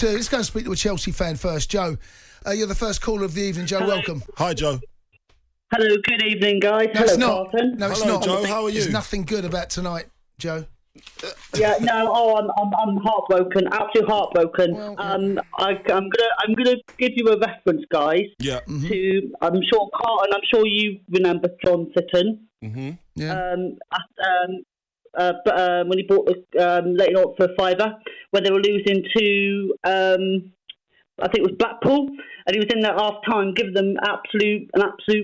Let's go and speak to a Chelsea fan first, Joe. You're the first caller of the evening, Joe. Hello. Welcome. Hi, Joe. Hello, good evening, guys. No, Hello, it's not. Carlton. No, it's Hello, not. Joe. How are you? There's nothing good about tonight, Joe. I'm heartbroken, absolutely heartbroken. Well, I'm gonna give you a reference, guys. Yeah. To I'm sure Carlton, I'm sure you remember John Sitton. Mm-hmm. Yeah. When he bought letting out for a fiver, when they were losing to I think it was Blackpool, and he was in there half time, giving them an absolute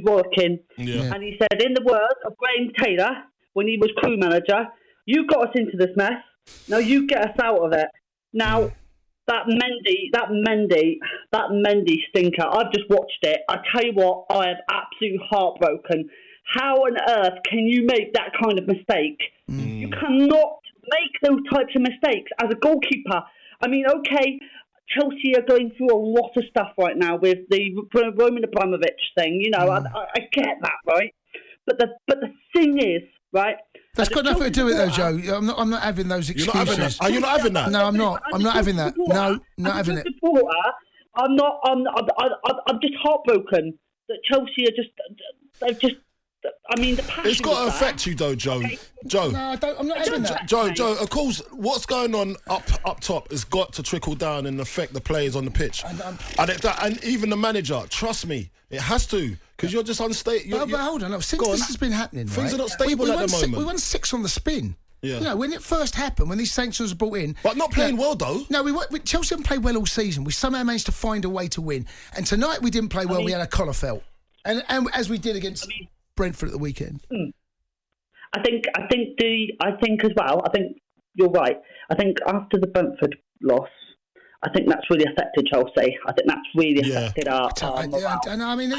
rollicking. Yeah. And he said, in the words of Graham Taylor, when he was crew manager, "You got us into this mess. Now you get us out of it." Now that Mendy stinker. I've just watched it. I tell you what, I am absolutely heartbroken. How on earth can you make that kind of mistake? You cannot make those types of mistakes as a goalkeeper. I mean, okay, Chelsea are going through a lot of stuff right now with the Roman Abramovich thing. You know, I get that, right? But the thing is, right? That's got nothing to do with it, though, Joe. I'm not having those excuses. You're not having that? Are you not having that? No, I'm not. I'm not having that. No, not having it. I'm just heartbroken that Chelsea are just. I mean, the passion. It's got to affect you, though, Joe. Okay. Joe. No, I'm not having that. Joe, of course, what's going on up top has got to trickle down and affect the players on the pitch. And even the manager, trust me, it has to, because you're just unstable. But hold on, since this has been happening, things right, are not stable at the moment. We won 6 on the spin. Yeah. You know, when it first happened, when these sanctions were brought in. But not playing well, though. No, Chelsea haven't played well all season. We somehow managed to find a way to win. And tonight we didn't play well, we had a collar felt. And as we did against Brentford at the weekend. I think as well. I think you're right. I think after the Brentford loss, I think that's really affected Chelsea. I think that's really affected our morale. I mean,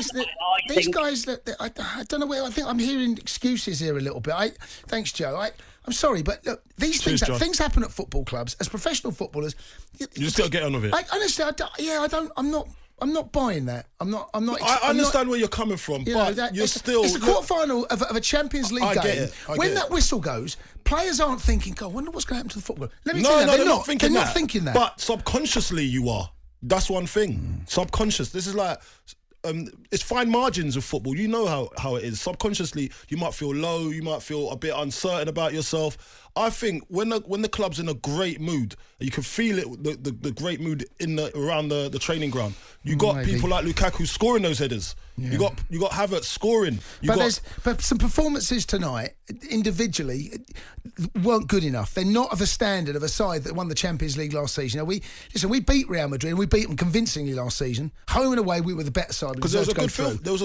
these guys. I don't know where. I think I'm hearing excuses here a little bit. Thanks, Joe. I'm sorry, but look, these things happen at football clubs. As professional footballers, you just got to get on with it. Honestly, I'm not buying that. I'm not. I understand where you're coming from, but you're still. It's a quarterfinal of a Champions League game. When that whistle goes, players aren't thinking, "God, I wonder what's going to happen to the football." Let me tell you, they're not thinking that. But subconsciously, you are. That's one thing. Subconscious. This is like. It's fine margins of football. You know how it is. Subconsciously, you might feel low. You might feel a bit uncertain about yourself. I think when the club's in a great mood, you can feel it. The great mood around the training ground. You got people like Lukaku scoring those headers. Yeah. You got Havertz scoring. But some performances tonight individually weren't good enough. They're not of a standard of a side that won the Champions League last season. Now, we beat Real Madrid and we beat them convincingly last season. Home and away, we were the better side because there was a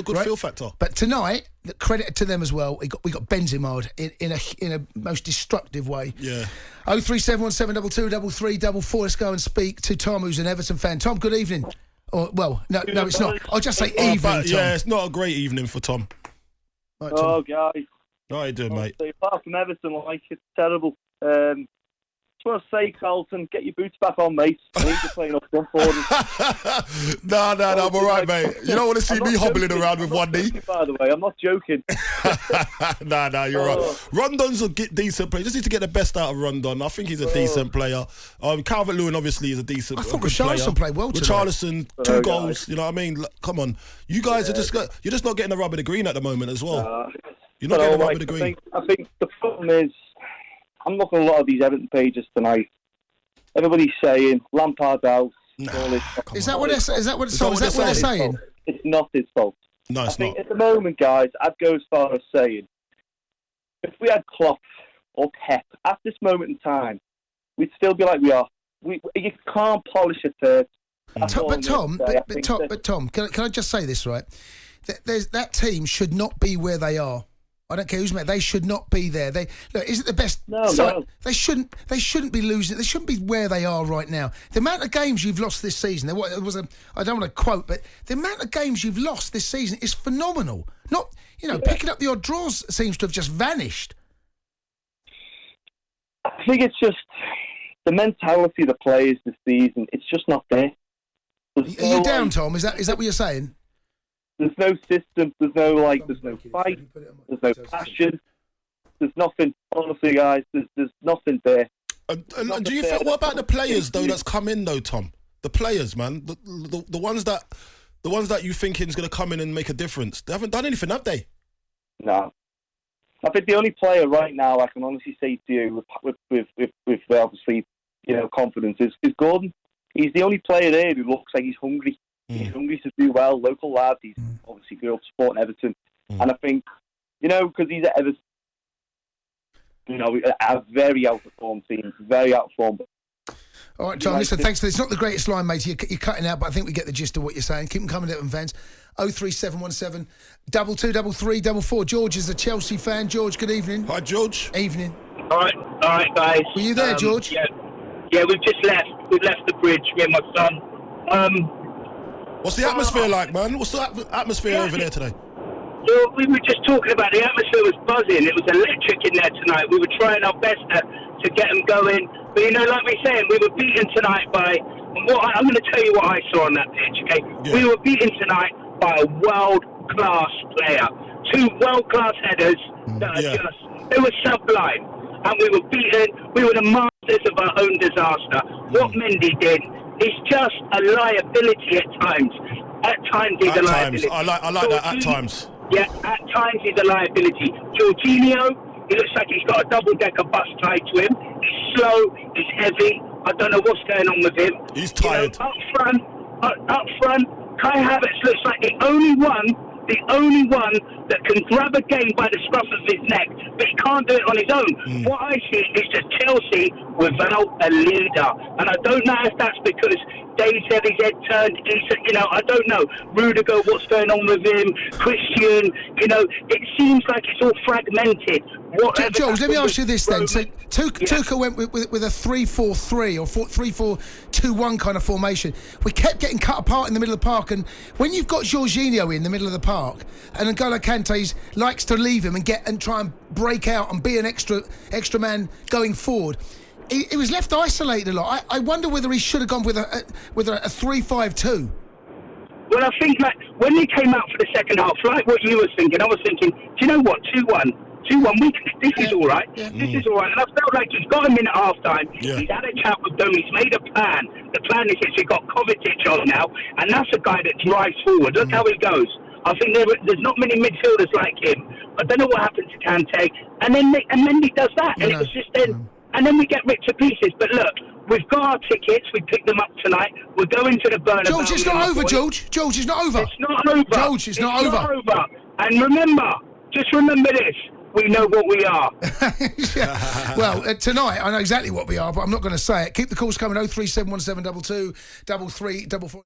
good feel factor. But tonight, credit to them as well. We got Benzema in a most destructive way. Yeah. 03717223344. Let's go and speak to Tom, who's an Everton fan. Tom, good evening. No, it's not. I'll just say evening, Tom. Yeah, it's not a great evening for Tom. Right, Tom. Guys. How you doing, mate? Apart from Everton, it's terrible. Just want to say, Carlton, get your boots back on, mate. I need you playing up front for them. No, I'm all right, mate. You don't want to see me hobbling around with one knee. By the way, I'm not joking. No, you're right. Rondon's a decent player. Just need to get the best out of Rondon. I think he's a decent player. Calvert-Lewin obviously is a decent player. I thought Richarlison played well today. Richarlison, 2 goals. You know what I mean? Come on. You guys are you're just not getting the rub of the green at the moment as well. You're not getting the rub of the green. I think the problem is, I'm looking at a lot of these Everton pages tonight. Everybody's saying Lampard out. Is that what they're saying? It's not his fault. No, it's I think not. at the moment, guys, I'd go as far as saying, if we had Klopp or Pep at this moment in time, we'd still be like we are. You can't polish a turd. But Tom, can I just say this, right? That team should not be where they are. I don't care who's made. They should not be there. Is it the best? No. They shouldn't be losing. They shouldn't be where they are right now. The amount of games you've lost this season. I don't want to quote, but the amount of games you've lost this season is phenomenal. Not picking up the odd draws seems to have just vanished. I think it's just the mentality of the players this season. It's just not there. Are you down, Tom? Is that what you're saying? There's no system, there's no fight, there's no passion, there's nothing, honestly guys, there's nothing there. Do you feel, what about the players though that's come in though, Tom? The players, man. The ones that you thinking is going to come in and make a difference. They haven't done anything, have they? No. I think the only player right now I can honestly say to you with obviously, confidence is Gordon. He's the only player there who looks like he's hungry. He's hungry to do well. Local lad. He's obviously grew up supporting Everton. And I think, because he's at Everton, a very out of form team. Very out of form. All right, John, listen, thanks for this. It's not the greatest line, mate. You're cutting out, but I think we get the gist of what you're saying. Keep them coming, Everton fans. 03717 223344. George is a Chelsea fan. George, good evening. Hi, George. Evening. All right, guys. Were you there, George? Yeah, we've just left. We've left the bridge, me and my son. What's the atmosphere like, man? What's the atmosphere over there today? So we were just talking about the atmosphere was buzzing. It was electric in there tonight. We were trying our best to get them going. But, like we're saying, we were beaten tonight by... I'm going to tell you what I saw on that pitch, okay? Yeah. We were beaten tonight by a world-class player. 2 world-class headers that are they were sublime. And we were beaten. We were the masters of our own disaster. What Mendy did is just a liability at times. At times he's a liability. I like that at times. Yeah, at times he's a liability. Jorginho, he looks like he's got a double-decker bus tied to him. He's slow, he's heavy. I don't know what's going on with him. He's tired. Up front, Kai Havertz looks like the only one that can grab a game by the scruff of his neck, but he can't do it on his own. What I see is just Chelsea without a leader. And I don't know if that's because Dave said his head turned, I don't know. Rudiger, what's going on with him? Christian, it seems like it's all fragmented. George, let me ask you this then. So Tuchel went with a 3-4-3 or 3-4-2-1 kind of formation. We kept getting cut apart in the middle of the park, and when you've got Jorginho in the middle of the park and N'Golo Kante likes to leave him and try and break out and be an extra man going forward, he was left isolated a lot. I wonder whether he should have gone with a 3-5-2. Well, I think that when they came out for the second half, like what you were thinking, I was thinking, do you know what? 2-1, this is all right. Yeah. This is all right. And I felt like he's got him in at half-time. Yeah. He's had a chat with them. He's made a plan. The plan is he's got Kovacic on now, and that's a guy that drives forward. Look how he goes. I think there's not many midfielders like him. I don't know what happened to Kante. And Mendy does that. And it was just then... And then we get ripped to pieces. But look, we've got our tickets. We picked them up tonight. We're going to the Bernabeu. George, it's not over, George. George, it's not over. It's not over. George, it's not over. And remember this. We know what we are. Well, tonight, I know exactly what we are, but I'm not going to say it. Keep the calls coming. 03717 22 3344.